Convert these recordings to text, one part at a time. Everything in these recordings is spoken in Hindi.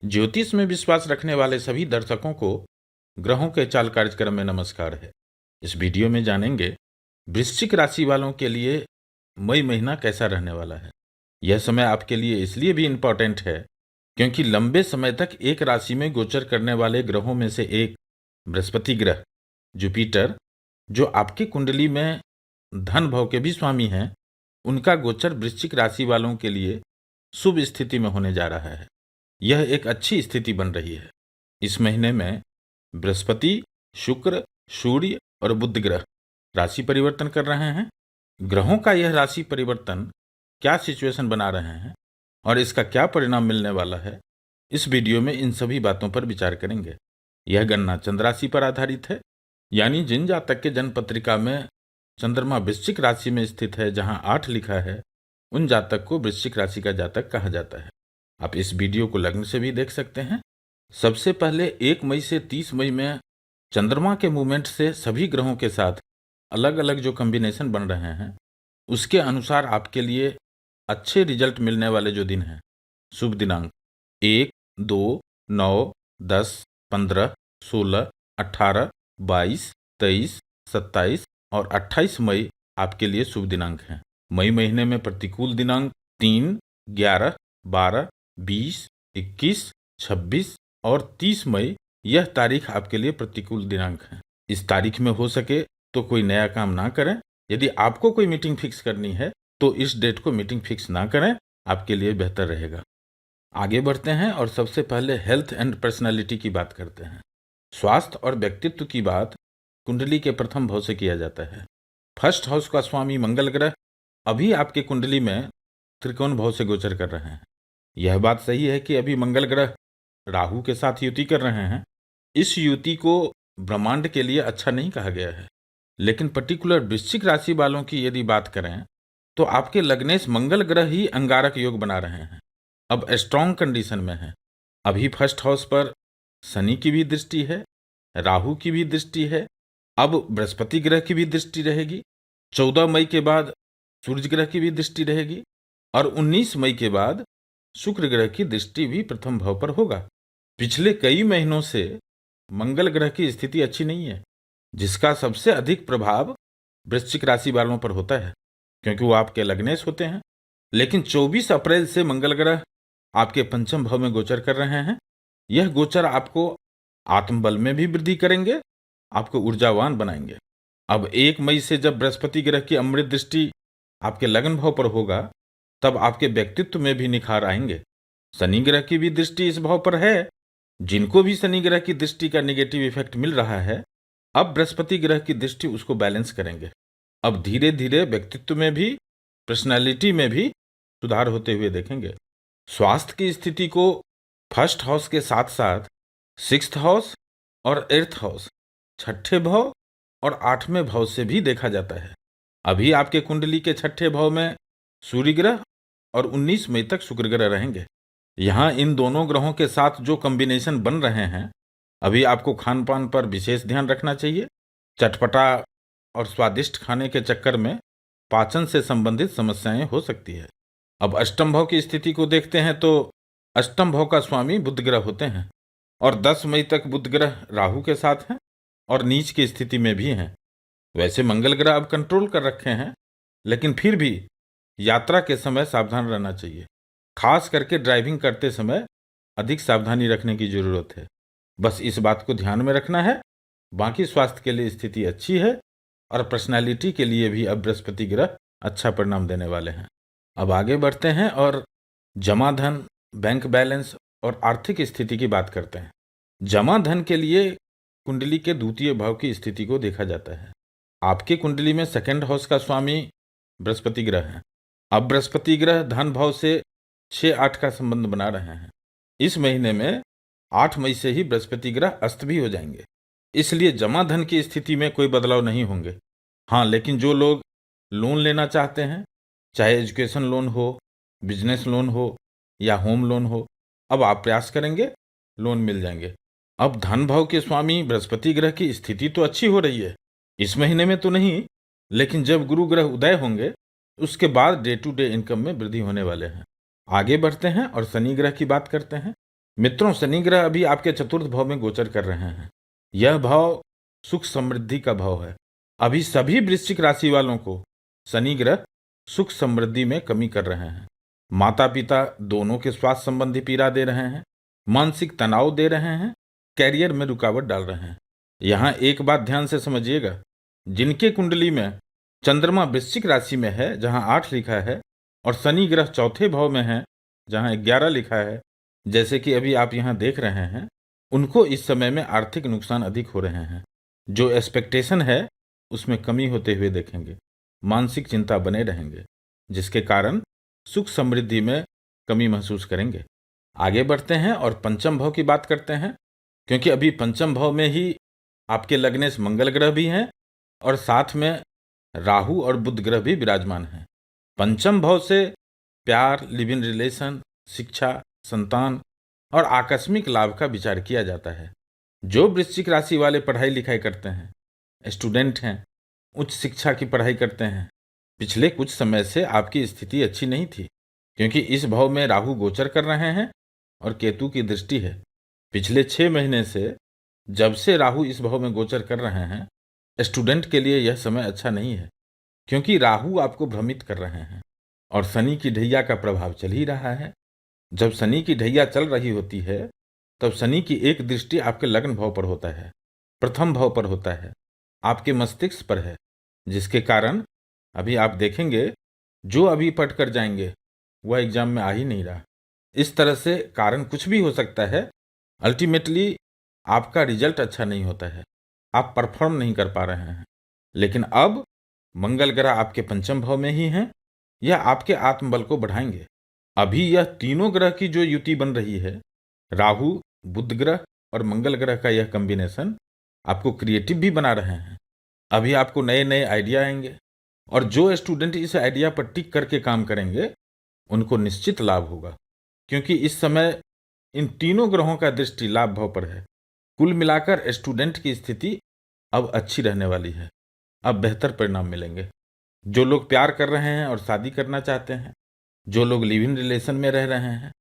ज्योतिष में विश्वास रखने वाले सभी दर्शकों को ग्रहों के चाल कार्यक्रम में नमस्कार है। इस वीडियो में जानेंगे वृश्चिक राशि वालों के लिए मई महीना कैसा रहने वाला है। यह समय आपके लिए इसलिए भी इम्पोर्टेंट है क्योंकि लंबे समय तक एक राशि में गोचर करने वाले ग्रहों में से एक बृहस्पति ग्रह जुपिटर, जो आपकी कुंडली में धन भाव के भी स्वामी हैं, उनका गोचर वृश्चिक राशि वालों के लिए शुभ स्थिति में होने जा रहा है। यह एक अच्छी स्थिति बन रही है। इस महीने में बृहस्पति, शुक्र, सूर्य और बुध ग्रह राशि परिवर्तन कर रहे हैं। ग्रहों का यह राशि परिवर्तन क्या सिचुएशन बना रहे हैं और इसका क्या परिणाम मिलने वाला है, इस वीडियो में इन सभी बातों पर विचार करेंगे। यह गणना चंद्र राशि पर आधारित है, यानी जिन जातक के जन्म पत्रिका में चंद्रमा वृश्चिक राशि में स्थित है, जहां 8 लिखा है, उन जातक को वृश्चिक राशि का जातक कहा जाता है। आप इस वीडियो को लग्न से भी देख सकते हैं। सबसे पहले 1 मई से 30 मई में चंद्रमा के मूवमेंट से सभी ग्रहों के साथ अलग अलग जो कॉम्बिनेशन बन रहे हैं, उसके अनुसार आपके लिए अच्छे रिजल्ट मिलने वाले जो दिन हैं, शुभ दिनांक 1, 2, 9, 10, 15, 16, 18, 22, 23, 27 और 28 मई आपके लिए शुभ दिनांक हैं। मई महीने में प्रतिकूल दिनांक 3, 11, 12, 20, 21, 26 और 30 मई, यह तारीख आपके लिए प्रतिकूल दिनांक है। इस तारीख में हो सके तो कोई नया काम ना करें। यदि आपको कोई मीटिंग फिक्स करनी है तो इस डेट को मीटिंग फिक्स ना करें, आपके लिए बेहतर रहेगा। आगे बढ़ते हैं और सबसे पहले हेल्थ एंड पर्सनालिटी की बात करते हैं। स्वास्थ्य और व्यक्तित्व की बात कुंडली के प्रथम भाव से किया जाता है। फर्स्ट हाउस का स्वामी मंगल ग्रह अभी आपके कुंडली में त्रिकोण भाव से गोचर कर रहे हैं। यह बात सही है कि अभी मंगल ग्रह राहु के साथ युति कर रहे हैं। इस युति को ब्रह्मांड के लिए अच्छा नहीं कहा गया है, लेकिन पर्टिकुलर वृश्चिक राशि वालों की यदि बात करें तो आपके लग्नेश मंगल ग्रह ही अंगारक योग बना रहे हैं, अब स्ट्रॉन्ग कंडीशन में है। अभी फर्स्ट हाउस पर शनि की भी दृष्टि है, राहु की भी दृष्टि है, अब बृहस्पति ग्रह की भी दृष्टि रहेगी। 14 मई के बाद सूर्य ग्रह की भी दृष्टि रहेगी और 19 मई के बाद शुक्र ग्रह की दृष्टि भी प्रथम भाव पर होगा। पिछले कई महीनों से मंगल ग्रह की स्थिति अच्छी नहीं है, जिसका सबसे अधिक प्रभाव वृश्चिक राशि वालों पर होता है क्योंकि वो आपके लग्नेश होते हैं। लेकिन 24 अप्रैल से मंगल ग्रह आपके पंचम भाव में गोचर कर रहे हैं। यह गोचर आपको आत्मबल में भी वृद्धि करेंगे, आपको ऊर्जावान बनाएंगे। अब 1 मई से जब बृहस्पति ग्रह की अमृत दृष्टि आपके लग्न भाव पर होगा, तब आपके व्यक्तित्व में भी निखार आएंगे। शनि ग्रह की भी दृष्टि इस भाव पर है। जिनको भी शनि ग्रह की दृष्टि का नेगेटिव इफेक्ट मिल रहा है, अब बृहस्पति ग्रह की दृष्टि उसको बैलेंस करेंगे। अब धीरे धीरे व्यक्तित्व में भी, पर्सनैलिटी में भी सुधार होते हुए देखेंगे। स्वास्थ्य की स्थिति को फर्स्ट हाउस के साथ साथ 6th हाउस और 8th हाउस, 6ठे भाव और 8वें भाव से भी देखा जाता है। अभी आपके कुंडली के 6ठे भाव में सूर्य ग्रह और 19 मई तक शुक्र ग्रह रहेंगे। यहाँ इन दोनों ग्रहों के साथ जो कॉम्बिनेशन बन रहे हैं, अभी आपको खान पान पर विशेष ध्यान रखना चाहिए। चटपटा और स्वादिष्ट खाने के चक्कर में पाचन से संबंधित समस्याएं हो सकती है। अब अष्टम भाव की स्थिति को देखते हैं तो अष्टम भाव का स्वामी बुध ग्रह होते हैं और 10 मई तक बुध ग्रह राहु के साथ हैं और नीच की स्थिति में भी हैं। वैसे मंगल ग्रह अब कंट्रोल कर रखे हैं, लेकिन फिर भी यात्रा के समय सावधान रहना चाहिए। खास करके ड्राइविंग करते समय अधिक सावधानी रखने की जरूरत है। बस इस बात को ध्यान में रखना है। बाकी स्वास्थ्य के लिए स्थिति अच्छी है और पर्सनालिटी के लिए भी अब बृहस्पति ग्रह अच्छा परिणाम देने वाले हैं। अब आगे बढ़ते हैं और जमा धन, बैंक बैलेंस और आर्थिक स्थिति की बात करते हैं। जमा धन के लिए कुंडली के द्वितीय भाव की स्थिति को देखा जाता है। आपके कुंडली में 2nd हाउस का स्वामी बृहस्पति ग्रह है। अब बृहस्पति ग्रह धन भाव से 6-8 का संबंध बना रहे हैं। इस महीने में 8 मई से ही बृहस्पति ग्रह अस्त भी हो जाएंगे, इसलिए जमा धन की स्थिति में कोई बदलाव नहीं होंगे। हाँ, लेकिन जो लोग लोन लेना चाहते हैं, चाहे एजुकेशन लोन हो, बिजनेस लोन हो या होम लोन हो, अब आप प्रयास करेंगे, लोन मिल जाएंगे। अब धन भाव के स्वामी बृहस्पति ग्रह की स्थिति तो अच्छी हो रही है, इस महीने में तो नहीं, लेकिन जब गुरु ग्रह उदय होंगे उसके बाद डे टू डे इनकम में वृद्धि होने वाले हैं। आगे बढ़ते हैं और शनि ग्रह की बात करते हैं। मित्रों, शनि ग्रह अभी आपके चतुर्थ भाव में गोचर कर रहे हैं। यह भाव सुख समृद्धि का भाव है। अभी सभी वृश्चिक राशि वालों को शनि ग्रह सुख समृद्धि में कमी कर रहे हैं। माता पिता दोनों के स्वास्थ्य संबंधी पीड़ा दे रहे हैं, मानसिक तनाव दे रहे हैं, कैरियर में रुकावट डाल रहे हैं। यहाँ एक बात ध्यान से समझिएगा, जिनके कुंडली में चंद्रमा वृश्चिक राशि में है जहाँ 8 लिखा है और शनि ग्रह चौथे भाव में है जहाँ 11 लिखा है, जैसे कि अभी आप यहाँ देख रहे हैं, उनको इस समय में आर्थिक नुकसान अधिक हो रहे हैं। जो एक्सपेक्टेशन है उसमें कमी होते हुए देखेंगे, मानसिक चिंता बने रहेंगे, जिसके कारण सुख समृद्धि में कमी महसूस करेंगे। आगे बढ़ते हैं और पंचम भाव की बात करते हैं, क्योंकि अभी पंचम भाव में ही आपके लग्नेश मंगल ग्रह भी हैं और साथ में राहु और बुध ग्रह भी विराजमान हैं। पंचम भाव से प्यार, लिव इन रिलेशन, शिक्षा, संतान और आकस्मिक लाभ का विचार किया जाता है। जो वृश्चिक राशि वाले पढ़ाई लिखाई करते हैं, स्टूडेंट हैं, उच्च शिक्षा की पढ़ाई करते हैं, पिछले कुछ समय से आपकी स्थिति अच्छी नहीं थी, क्योंकि इस भाव में राहु गोचर कर रहे हैं और केतु की दृष्टि है। पिछले 6 महीने से जब से राहु इस भाव में गोचर कर रहे हैं, स्टूडेंट के लिए यह समय अच्छा नहीं है, क्योंकि राहु आपको भ्रमित कर रहे हैं और शनि की ढैया का प्रभाव चल ही रहा है। जब शनि की ढैया चल रही होती है तब शनि की एक दृष्टि आपके लग्न भाव पर होता है, प्रथम भाव पर होता है, आपके मस्तिष्क पर है, जिसके कारण अभी आप देखेंगे जो अभी पढ़ कर जाएंगे वह एग्जाम में आ ही नहीं रहा। इस तरह से कारण कुछ भी हो सकता है, अल्टीमेटली आपका रिजल्ट अच्छा नहीं होता है, आप परफॉर्म नहीं कर पा रहे हैं। लेकिन अब मंगल ग्रह आपके पंचम भाव में ही हैं, यह आपके आत्मबल को बढ़ाएंगे। अभी यह तीनों ग्रह की जो युति बन रही है, राहु, बुध ग्रह और मंगल ग्रह का यह कॉम्बिनेशन आपको क्रिएटिव भी बना रहे हैं। अभी आपको नए नए आइडिया आएंगे और जो स्टूडेंट इस आइडिया पर टिक करके काम करेंगे उनको निश्चित लाभ होगा, क्योंकि इस समय इन तीनों ग्रहों का दृष्टि लाभ भाव पर है। कुल मिलाकर स्टूडेंट की स्थिति अब अच्छी रहने वाली है, अब बेहतर परिणाम मिलेंगे। जो लोग प्यार कर रहे हैं और शादी करना चाहते हैं, जो लोग लिव इन रिलेशन में रह रहे हैं,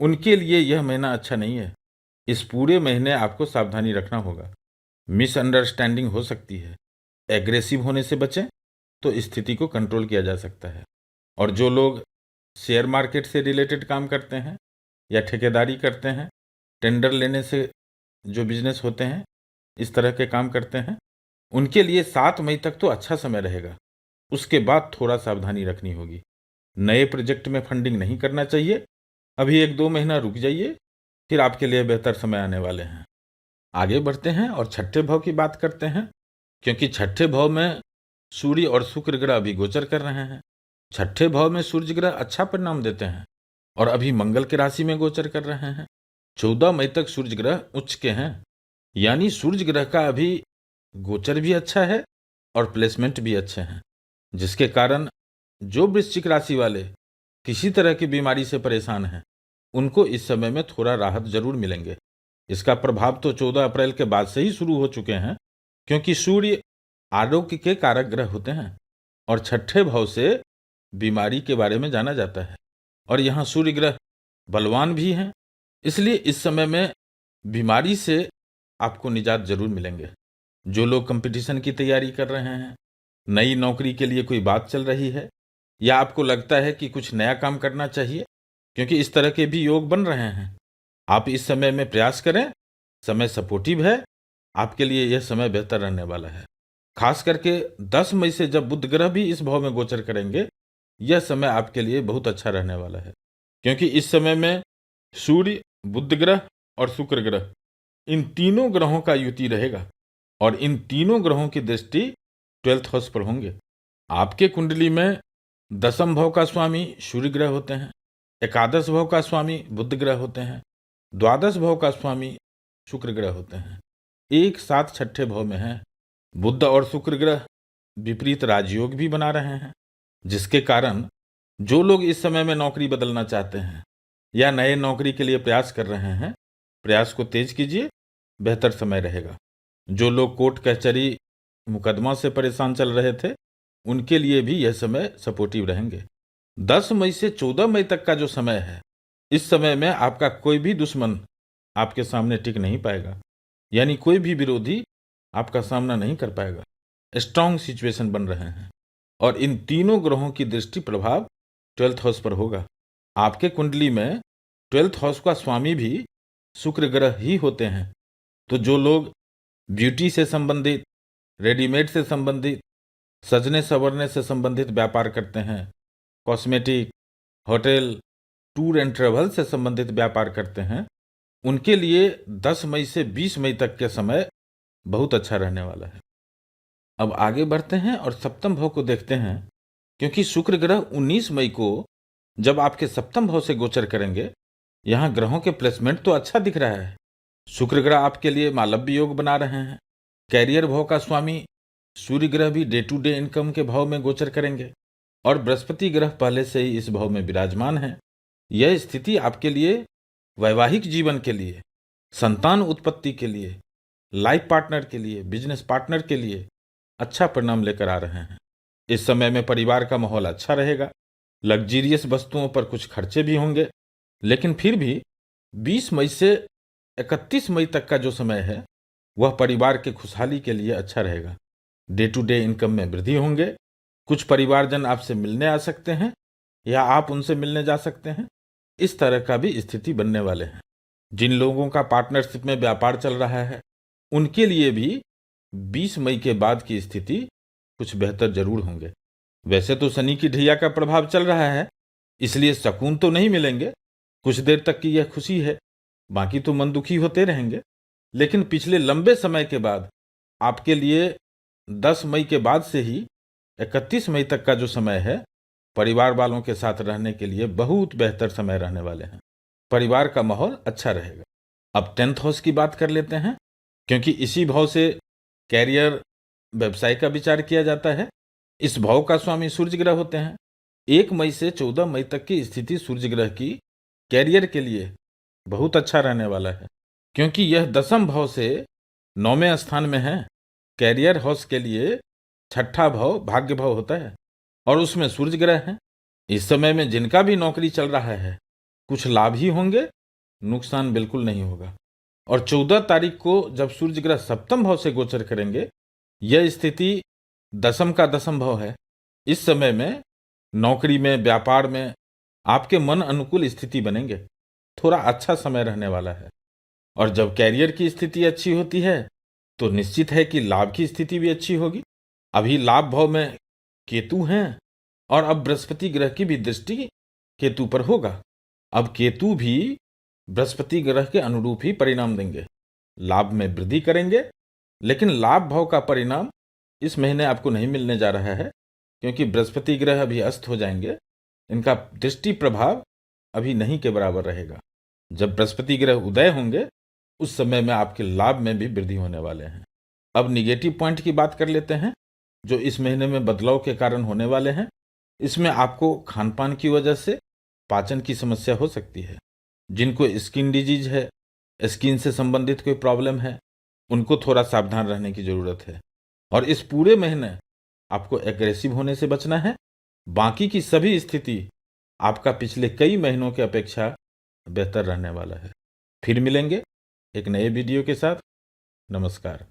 उनके लिए यह महीना अच्छा नहीं है। इस पूरे महीने आपको सावधानी रखना होगा, मिसअंडरस्टैंडिंग हो सकती है। एग्रेसिव होने से बचें तो स्थिति को कंट्रोल किया जा सकता है। और जो लोग शेयर मार्केट से रिलेटेड काम करते हैं या ठेकेदारी करते हैं, टेंडर लेने से जो बिजनेस होते हैं, इस तरह के काम करते हैं, उनके लिए 7 मई तक तो अच्छा समय रहेगा। उसके बाद थोड़ा सावधानी रखनी होगी। नए प्रोजेक्ट में फंडिंग नहीं करना चाहिए। अभी 1-2 महीना रुक जाइए, फिर आपके लिए बेहतर समय आने वाले हैं। आगे बढ़ते हैं और छठे भाव की बात करते हैं, क्योंकि छठे भाव में सूर्य और शुक्र ग्रह अभी गोचर कर रहे हैं। छठे भाव में सूर्य ग्रह अच्छा परिणाम देते हैं और अभी मंगल की राशि में गोचर कर रहे हैं। 14 मई तक सूर्य ग्रह उच्च के हैं, यानी सूर्य ग्रह का अभी गोचर भी अच्छा है और प्लेसमेंट भी अच्छे हैं, जिसके कारण जो वृश्चिक राशि वाले किसी तरह की बीमारी से परेशान हैं, उनको इस समय में थोड़ा राहत जरूर मिलेंगे। इसका प्रभाव तो 14 अप्रैल के बाद से ही शुरू हो चुके हैं, क्योंकि सूर्य आरोग्य के कारक ग्रह होते हैं और छठे भाव से बीमारी के बारे में जाना जाता है। और यहाँ सूर्य ग्रह बलवान भी हैं, इसलिए इस समय में बीमारी से आपको निजात जरूर मिलेंगे। जो लोग कंपटीशन की तैयारी कर रहे हैं, नई नौकरी के लिए कोई बात चल रही है, या आपको लगता है कि कुछ नया काम करना चाहिए, क्योंकि इस तरह के भी योग बन रहे हैं, आप इस समय में प्रयास करें। समय सपोर्टिव है, आपके लिए यह समय बेहतर रहने वाला है। खास करके 10 मई से जब बुध ग्रह भी इस भाव में गोचर करेंगे, यह समय आपके लिए बहुत अच्छा रहने वाला है, क्योंकि इस समय में सूर्य, बुध ग्रह और शुक्र ग्रह, इन तीनों ग्रहों का युति रहेगा और इन तीनों ग्रहों की दृष्टि 12th हाउस पर होंगे। आपके कुंडली में 10th भाव का स्वामी सूर्य ग्रह होते हैं, 11th भाव का स्वामी बुध ग्रह होते हैं, 12th भाव का स्वामी शुक्र ग्रह होते हैं। एक साथ छठे भाव में है। बुध और शुक्र ग्रह विपरीत राजयोग भी बना रहे हैं, जिसके कारण जो लोग इस समय में नौकरी बदलना चाहते हैं या नए नौकरी के लिए प्रयास कर रहे हैं, प्रयास को तेज कीजिए, बेहतर समय रहेगा। जो लोग कोर्ट कचहरी मुकदमा से परेशान चल रहे थे, उनके लिए भी यह समय सपोर्टिव रहेंगे। 10 मई से 14 मई तक का जो समय है, इस समय में आपका कोई भी दुश्मन आपके सामने टिक नहीं पाएगा, यानी कोई भी विरोधी आपका सामना नहीं कर पाएगा। स्ट्रांग सिचुएशन बन रहे हैं और इन तीनों ग्रहों की दृष्टि प्रभाव 12th हाउस पर होगा। आपके कुंडली में 12th हाउस का स्वामी भी शुक्र ग्रह ही होते हैं। तो जो लोग ब्यूटी से संबंधित, रेडीमेड से संबंधित, सजने संवरने से संबंधित व्यापार करते हैं, cosmetic, hotel, tour and travel से संबंधित व्यापार करते हैं, उनके लिए 10 मई से 20 मई तक के समय बहुत अच्छा रहने वाला है। अब आगे बढ़ते हैं और सप्तम भाव को देखते हैं, क्योंकि शुक्र ग्रह 19 मई को जब आपके सप्तम भाव से गोचर करेंगे, यहाँ ग्रहों के प्लेसमेंट तो अच्छा दिख रहा है। शुक्र ग्रह आपके लिए मालव्य योग बना रहे हैं। कैरियर भाव का स्वामी सूर्य ग्रह भी डे टू डे इनकम के भाव में गोचर करेंगे और बृहस्पति ग्रह पहले से ही इस भाव में विराजमान है। यह स्थिति आपके लिए वैवाहिक जीवन के लिए, संतान उत्पत्ति के लिए, लाइफ पार्टनर के लिए, बिजनेस पार्टनर के लिए अच्छा परिणाम लेकर आ रहे हैं। इस समय में परिवार का माहौल अच्छा रहेगा। लग्जीरियस वस्तुओं पर कुछ खर्चे भी होंगे, लेकिन फिर भी 20 मई से 31 मई तक का जो समय है वह परिवार के खुशहाली के लिए अच्छा रहेगा। डे टू डे इनकम में वृद्धि होंगे। कुछ परिवारजन आपसे मिलने आ सकते हैं या आप उनसे मिलने जा सकते हैं। इस तरह का भी स्थिति बनने वाले हैं। जिन लोगों का पार्टनरशिप में व्यापार चल रहा है, उनके लिए भी 20 मई के बाद की स्थिति कुछ बेहतर जरूर होंगे। वैसे तो शनि की ढैया का प्रभाव चल रहा है, इसलिए सुकून तो नहीं मिलेंगे। कुछ देर तक की यह खुशी है, बाकी तो मन दुखी होते रहेंगे। लेकिन पिछले लंबे समय के बाद आपके लिए 10 मई के बाद से ही 31 मई तक का जो समय है, परिवार वालों के साथ रहने के लिए बहुत बेहतर समय रहने वाले हैं। परिवार का माहौल अच्छा रहेगा। अब 10th हाउस की बात कर लेते हैं, क्योंकि इसी भाव से कैरियर, व्यवसाय का विचार किया जाता है। इस भाव का स्वामी सूर्य ग्रह होते हैं। 1 मई से 14 मई तक की स्थिति सूर्य ग्रह की कैरियर के लिए बहुत अच्छा रहने वाला है, क्योंकि यह 10वें भाव से 9वें स्थान में है। कैरियर हाउस के लिए 6ठा भाव भाग्य भाव होता है और उसमें सूर्य ग्रह है। इस समय में जिनका भी नौकरी चल रहा है, कुछ लाभ ही होंगे, नुकसान बिल्कुल नहीं होगा। और 14 तारीख को जब सूर्य ग्रह सप्तम भाव से गोचर करेंगे, यह स्थिति 10th का 10th भाव है। इस समय में नौकरी में, व्यापार में आपके मन अनुकूल स्थिति बनेंगे। थोड़ा अच्छा समय रहने वाला है। और जब कैरियर की स्थिति अच्छी होती है तो निश्चित है कि लाभ की स्थिति भी अच्छी होगी। अभी लाभ भाव में केतु हैं और अब बृहस्पति ग्रह की भी दृष्टि केतु पर होगा। अब केतु भी बृहस्पति ग्रह के अनुरूप ही परिणाम देंगे, लाभ में वृद्धि करेंगे। लेकिन लाभ भाव का परिणाम इस महीने आपको नहीं मिलने जा रहा है, क्योंकि बृहस्पति ग्रह अभी अस्त हो जाएंगे। इनका दृष्टि प्रभाव अभी नहीं के बराबर रहेगा। जब बृहस्पति ग्रह उदय होंगे, उस समय में आपके लाभ में भी वृद्धि होने वाले हैं। अब निगेटिव पॉइंट की बात कर लेते हैं, जो इस महीने में बदलाव के कारण होने वाले हैं। इसमें आपको खान पान की वजह से पाचन की समस्या हो सकती है। जिनको स्किन डिजीज है, स्किन से संबंधित कोई प्रॉब्लम है, उनको थोड़ा सावधान रहने की जरूरत है। और इस पूरे महीने आपको एग्रेसिव होने से बचना है। बाकी की सभी स्थिति आपका पिछले कई महीनों के अपेक्षा बेहतर रहने वाला है। फिर मिलेंगे एक नए वीडियो के साथ। नमस्कार।